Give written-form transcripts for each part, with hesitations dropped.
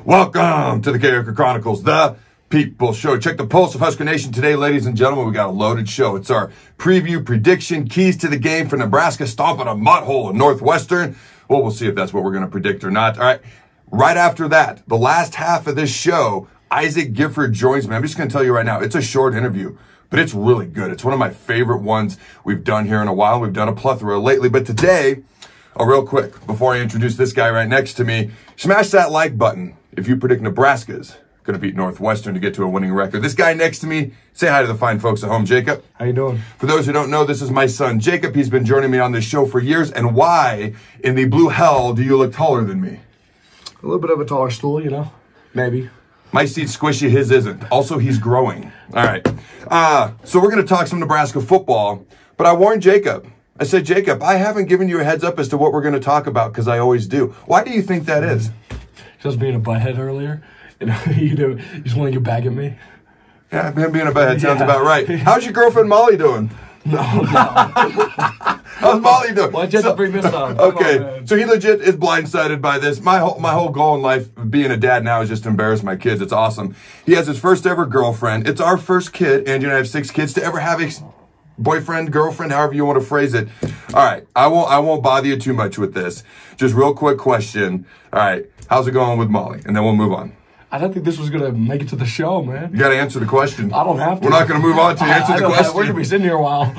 Welcome to the Carriker Chronicles, the People Show. Check the pulse of Husker Nation today, ladies and gentlemen. We got a loaded show. It's our preview, prediction, keys to the game for Nebraska stomping a mud hole in Northwestern. Well, we'll see if that's what we're going to predict or not. All right. Right after that, the last half of this show, Isaac Gifford joins me. I'm just going to tell you right now, it's a short interview, but it's really good. It's one of my favorite ones we've done here in a while. We've done a plethora lately, but today, real quick, before I introduce this guy right next to me, smash that like button if you predict Nebraska's going to beat Northwestern to get to a winning record. This guy next to me, say hi to the fine folks at home. Jacob. How you doing? For those who don't know, this is my son, Jacob. He's been joining me on this show for years. And why in the blue hell do you look taller than me? A little bit of a taller stool, you know, maybe. My seat's squishy, his isn't. Also, he's growing. All right. So we're going to talk some Nebraska football, but I warned Jacob. I said, Jacob, I haven't given you a heads up as to what we're going to talk about because I always do. Why do you think that is? Just being a butthead earlier. You just want to get back at me? Yeah, him being a butthead sounds about right. How's your girlfriend Molly doing? No. How's Molly doing? Why'd you have to bring this up? Okay, so he legit is blindsided by this. My whole goal in life, being a dad now, is just to embarrass my kids. It's awesome. He has his first ever girlfriend. It's our first kid, and you know, I have 6 kids to ever have a boyfriend, girlfriend, however you want to phrase it. All right, I won't bother you too much with this. Just real quick question. All right, how's it going with Molly? And then we'll move on. I don't think this was going to make it to the show, man. You got to answer the question. I don't have to. We're not going to move on to answer the question. We're going to be sitting here a while.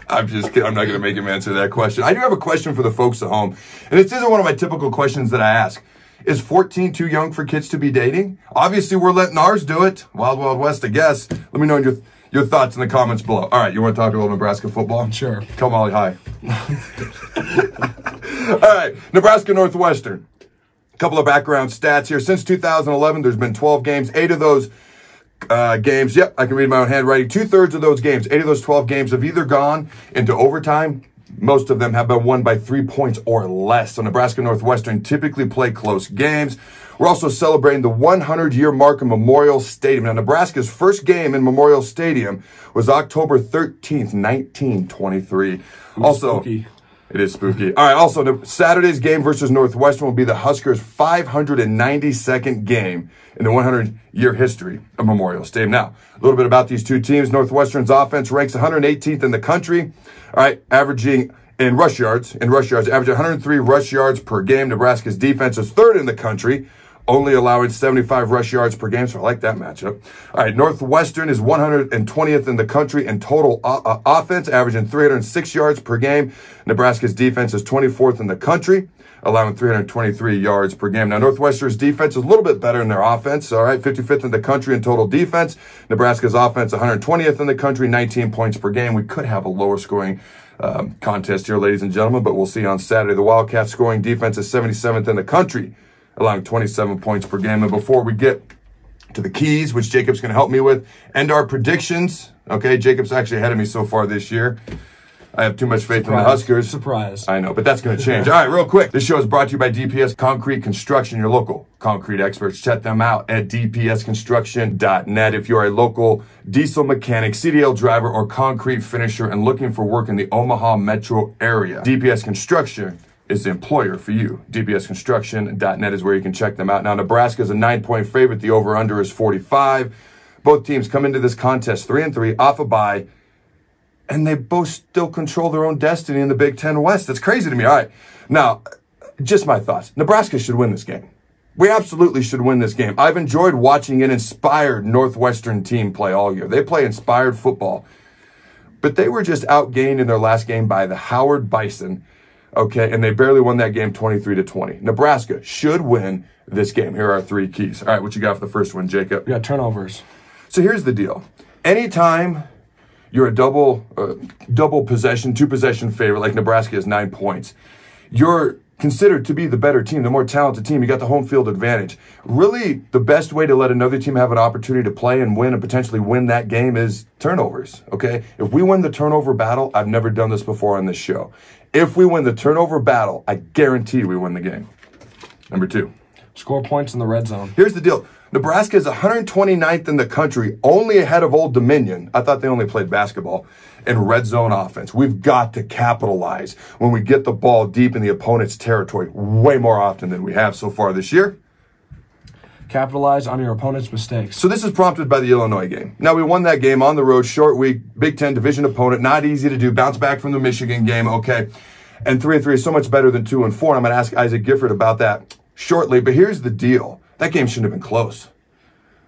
I'm just kidding. I'm not going to make him answer that question. I do have a question for the folks at home. And this isn't one of my typical questions that I ask. Is 14 too young for kids to be dating? Obviously, we're letting ours do it. Wild, Wild West, I guess. Let me know your thoughts in the comments below. All right, you want to talk a little Nebraska football? Sure. Tell Molly hi. All right, Nebraska Northwestern. Couple of background stats here. Since 2011, there's been 12 games. 8 of those games, yep, I can read my own handwriting. 2/3 of those games, 8 of those 12 games have either gone into overtime. Most of them have been won by 3 points or less. So Nebraska Northwestern typically play close games. We're also celebrating the 100-year mark of Memorial Stadium. Now, Nebraska's first game in Memorial Stadium was October 13th, 1923. Also, spooky. It is spooky. All right, also, Saturday's game versus Northwestern will be the Huskers' 592nd game in the 100-year history of Memorial Stadium. Now, a little bit about these two teams. Northwestern's offense ranks 118th in the country, all right, averaging in rush yards, averaging 103 rush yards per game. Nebraska's defense is 3rd in the country, only allowing 75 rush yards per game, so I like that matchup. All right, Northwestern is 120th in the country in total offense, averaging 306 yards per game. Nebraska's defense is 24th in the country, allowing 323 yards per game. Now, Northwestern's defense is a little bit better in their offense, all right, 55th in the country in total defense. Nebraska's offense, 120th in the country, 19 points per game. We could have a lower scoring contest here, ladies and gentlemen, but we'll see on Saturday. The Wildcats' scoring defense is 77th in the country, allowing 27 points per game. And before we get to the keys, which Jacob's going to help me with, and our predictions, okay, Jacob's actually ahead of me so far this year. I have too much faith in the Huskers. Surprise. I know, but that's going to change. All right, real quick. This show is brought to you by DPS Concrete Construction, your local concrete experts. Check them out at dpsconstruction.net. If you're a local diesel mechanic, CDL driver, or concrete finisher and looking for work in the Omaha metro area, DPS Construction is the employer for you. dpsconstruction.net is where you can check them out. Now, Nebraska is a 9-point favorite. The over-under is 45. Both teams come into this contest 3-3 off a bye, and they both still control their own destiny in the Big Ten West. That's crazy to me. All right. Now, just my thoughts. Nebraska should win this game. We absolutely should win this game. I've enjoyed watching an inspired Northwestern team play all year. They play inspired football, but they were just outgained in their last game by the Howard Bison. Okay, and they barely won that game 23-20. Nebraska should win this game. Here are our 3 keys. All right, what you got for the first one, Jacob? We got turnovers. So here's the deal. Anytime you're a double possession, 2-possession favorite, like Nebraska is 9 points, you're considered to be the better team, the more talented team. You got the home field advantage. Really, the best way to let another team have an opportunity to play and win and potentially win that game is turnovers, okay? If we win the turnover battle, I've never done this before on this show. If we win the turnover battle, I guarantee we win the game. Number 2. Score points in the red zone. Here's the deal. Nebraska is 129th in the country, only ahead of Old Dominion. I thought they only played basketball. In red zone offense. We've got to capitalize when we get the ball deep in the opponent's territory way more often than we have so far this year. Capitalize on your opponent's mistakes. So this is prompted by the Illinois game. Now, we won that game on the road, short week, Big Ten division opponent, not easy to do. Bounce back from the Michigan game, okay. And 3-3 is so much better than 2-4. And I'm going to ask Isaac Gifford about that shortly. But here's the deal. That game shouldn't have been close.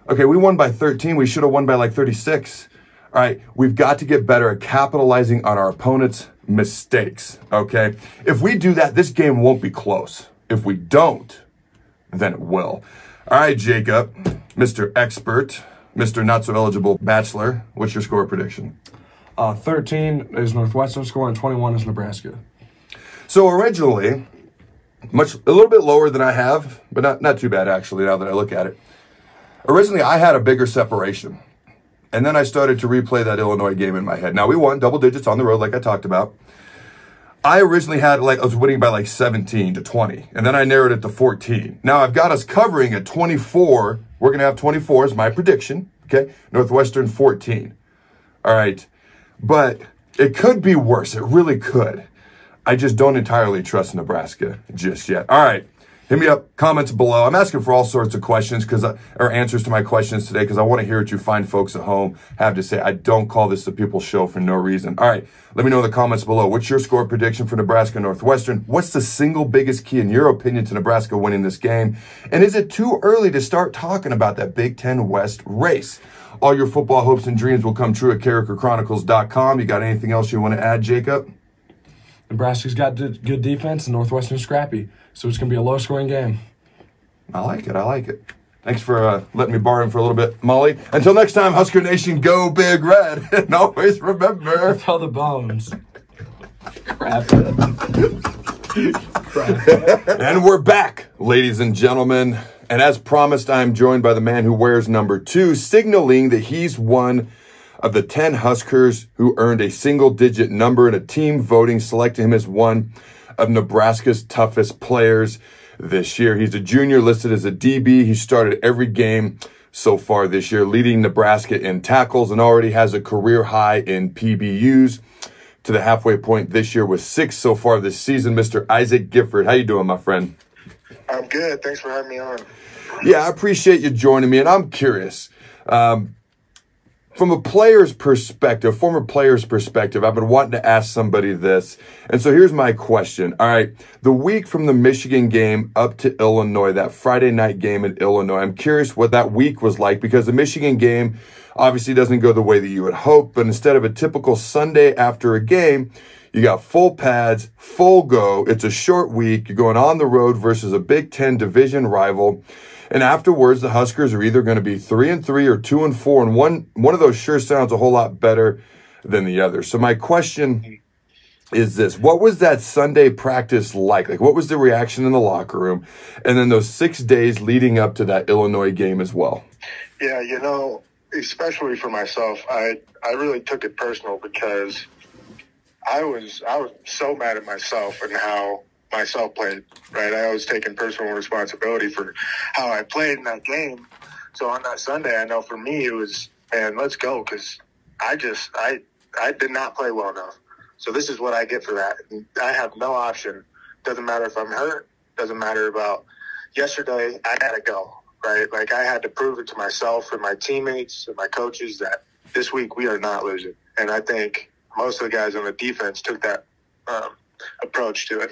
Okay, we won by 13. We should have won by like 36. All right, we've got to get better at capitalizing on our opponent's mistakes, okay? If we do that, this game won't be close. If we don't, then it will. All right, Jacob, Mr. Expert, Mr. Not So Eligible Bachelor, what's your score prediction? 13 is Northwestern score and 21 is Nebraska. So originally, a little bit lower than I have, but not too bad actually now that I look at it. Originally, I had a bigger separation. And then I started to replay that Illinois game in my head. Now, we won double digits on the road, like I talked about. I originally had, I was winning by 17-20. And then I narrowed it to 14. Now, I've got us covering at 24. We're going to have 24 is my prediction. Okay? Northwestern 14. All right. But it could be worse. It really could. I just don't entirely trust Nebraska just yet. All right. Hit me up, comments below. I'm asking for all sorts of questions or answers to my questions today because I want to hear what you fine folks at home have to say. I don't call this the People's Show for no reason. All right, let me know in the comments below. What's your score prediction for Nebraska Northwestern? What's the single biggest key, in your opinion, to Nebraska winning this game? And is it too early to start talking about that Big Ten West race? All your football hopes and dreams will come true at CarrikerChronicles.com. You got anything else you want to add, Jacob? Nebraska's got good defense and Northwestern's scrappy. So it's going to be a low-scoring game. I like it. I like it. Thanks for letting me borrow him for a little bit, Molly. Until next time, Husker Nation, go Big Red. And always remember. Tell the bones. Crap. And we're back, ladies and gentlemen. And as promised, I'm joined by the man who wears number 2, signaling that he's one of the 10 Huskers who earned a single-digit number in a team voting, selecting him as one of Nebraska's toughest players this year. He's a junior, listed as a DB. He started every game so far this year, leading Nebraska in tackles, and already has a career high in PBUs to the halfway point this year with 6 so far this season. Mr. Isaac Gifford, how you doing, my friend? I'm good. Thanks for having me on. Yeah, I appreciate you joining me, and I'm curious. From a player's perspective, former player's perspective, I've been wanting to ask somebody this. And so here's my question. All right, the week from the Michigan game up to Illinois, that Friday night game in Illinois, I'm curious what that week was like, because the Michigan game obviously doesn't go the way that you would hope, but instead of a typical Sunday after a game, you got full pads, full go. It's a short week. You're going on the road versus a Big Ten division rival. And afterwards, the Huskers are either going to be 3-3 or 2-4, and one of those sure sounds a whole lot better than the other. So my question is this: what was that Sunday practice like? Like, what was the reaction in the locker room, and then those 6 days leading up to that Illinois game as well? Yeah, especially for myself, I really took it personal because I was so mad at myself and how myself played, right? I was taking personal responsibility for how I played in that game. So on that Sunday, I know for me it was, man, let's go, because I did not play well enough. So this is what I get for that. And I have no option. Doesn't matter if I'm hurt. Doesn't matter about yesterday. I had to go, right? Like, I had to prove it to myself and my teammates and my coaches that this week we are not losing. And I think most of the guys on the defense took that approach to it.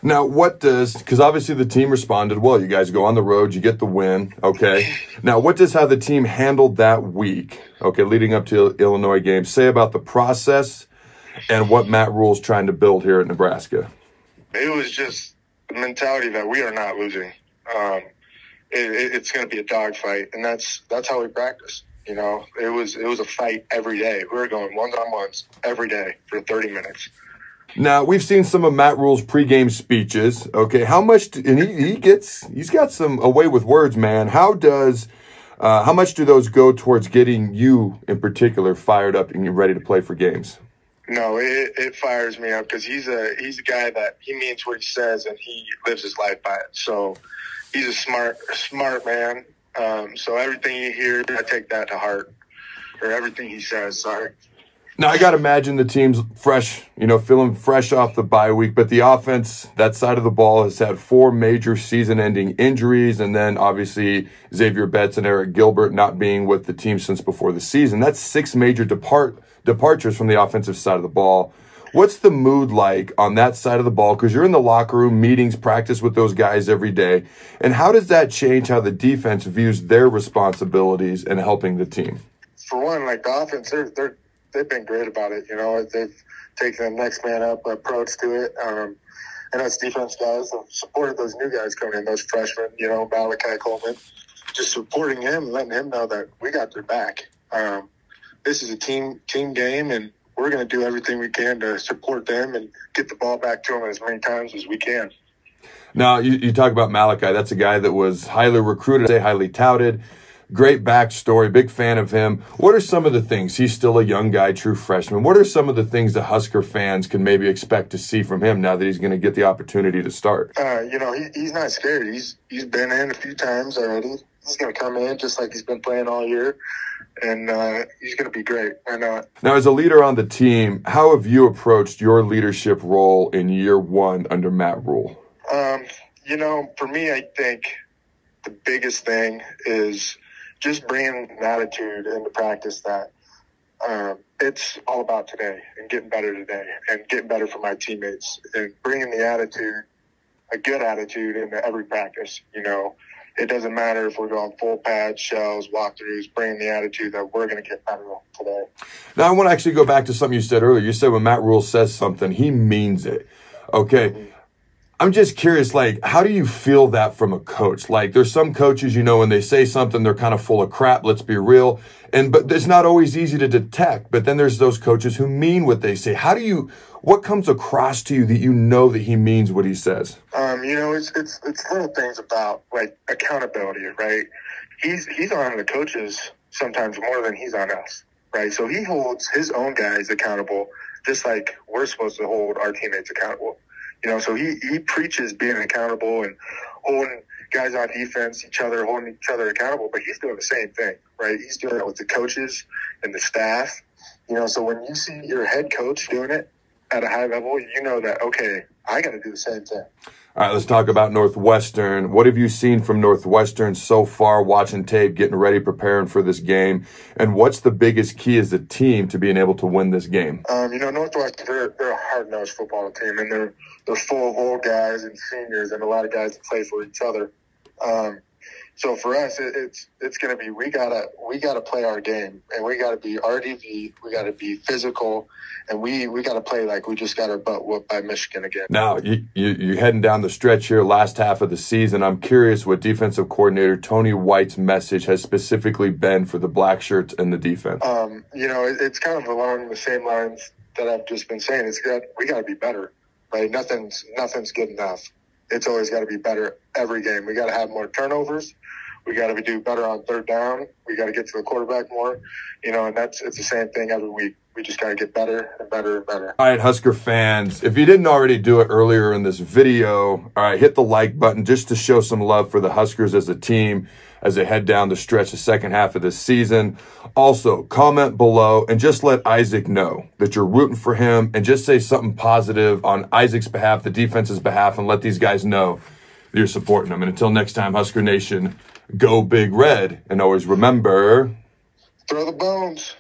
Now, because obviously the team responded well. You guys go on the road, you get the win, okay? Now, what does how the team handled that week, okay, leading up to Illinois game, say about the process and what Matt Rule's trying to build here at Nebraska? It was just the mentality that we are not losing. It's going to be a dogfight, and that's how we practice. It was a fight every day. We were going one-on-ones every day for 30 minutes. Now, we've seen some of Matt Rule's pregame speeches. Okay, how much, and he's got some away with words, man. How much do those go towards getting you in particular fired up and ready to play for games? No, it fires me up because he's a guy that he means what he says and he lives his life by it. So he's a smart man. So everything you hear, I take that to heart, or everything he says. Sorry. Now, I got to imagine the team's fresh, feeling fresh off the bye week, but the offense, that side of the ball, has had 4 major season-ending injuries, and then obviously Xavier Betts and Eric Gilbert not being with the team since before the season. That's 6 major departures from the offensive side of the ball. What's the mood like on that side of the ball? Because you're in the locker room, meetings, practice with those guys every day. And how does that change how the defense views their responsibilities in helping the team? For one, like the offense, they've been great about it. They've taken the next man up approach to it. And us defense guys have supported those new guys coming in, those freshmen, Malachi Coleman, just supporting him and letting him know that we got their back. This is a team game, and we're going to do everything we can to support them and get the ball back to them as many times as we can. Now, you talk about Malachi. That's a guy that was highly recruited, highly touted. Great backstory, big fan of him. What are some of the things? He's still a young guy, true freshman. What are some of the things the Husker fans can maybe expect to see from him now that he's going to get the opportunity to start? He's not scared. He's been in a few times already. He's going to come in just like he's been playing all year, and he's going to be great. Now, as a leader on the team, how have you approached your leadership role in year 1 under Matt Rule? For me, I think the biggest thing is just bringing an attitude into practice that it's all about today and getting better today and getting better for my teammates and bringing the attitude, a good attitude, into every practice. It doesn't matter if we're going full pads, shells, walkthroughs, bringing the attitude that we're going to get better today. Now, I want to actually go back to something you said earlier. You said when Matt Rule says something, he means it. Okay. Mm-hmm. I'm just curious, how do you feel that from a coach? There's some coaches, when they say something, they're kind of full of crap, let's be real. But it's not always easy to detect. But then there's those coaches who mean what they say. What comes across to you that that he means what he says? It's little things about, accountability, right? He's on the coaches sometimes more than he's on us, right? So he holds his own guys accountable, just like we're supposed to hold our teammates accountable. So he preaches being accountable and holding guys on defense, holding each other accountable, but he's doing the same thing, right? He's doing it with the coaches and the staff, so when you see your head coach doing it at a high level, that, okay, I got to do the same thing. All right, let's talk about Northwestern. What have you seen from Northwestern so far, watching tape, getting ready, preparing for this game? And what's the biggest key as a team to being able to win this game? Northwestern, they're a hard-nosed football team, and they're full of old guys and seniors and a lot of guys that play for each other. So for us, it's going to be we gotta play our game, and we got to be RDV. We got to be physical, and we got to play like we just got our butt whooped by Michigan again. Now you're heading down the stretch here, last half of the season. I'm curious what defensive coordinator Tony White's message has specifically been for the Blackshirts and the defense. It's kind of along the same lines that I've just been saying. We got to be better, right? Nothing's good enough. It's always got to be better every game. We got to have more turnovers. We got to do better on third down. We got to get to the quarterback more, and it's the same thing every week. We just got to get better and better and better. All right, Husker fans, if you didn't already do it earlier in this video, all right, hit the like button just to show some love for the Huskers as a team as they head down the stretch the second half of this season. Also, comment below and just let Isaac know that you're rooting for him, and just say something positive on Isaac's behalf, the defense's behalf, and let these guys know that you're supporting them. And until next time, Husker Nation, go Big Red, and always remember, throw the bones.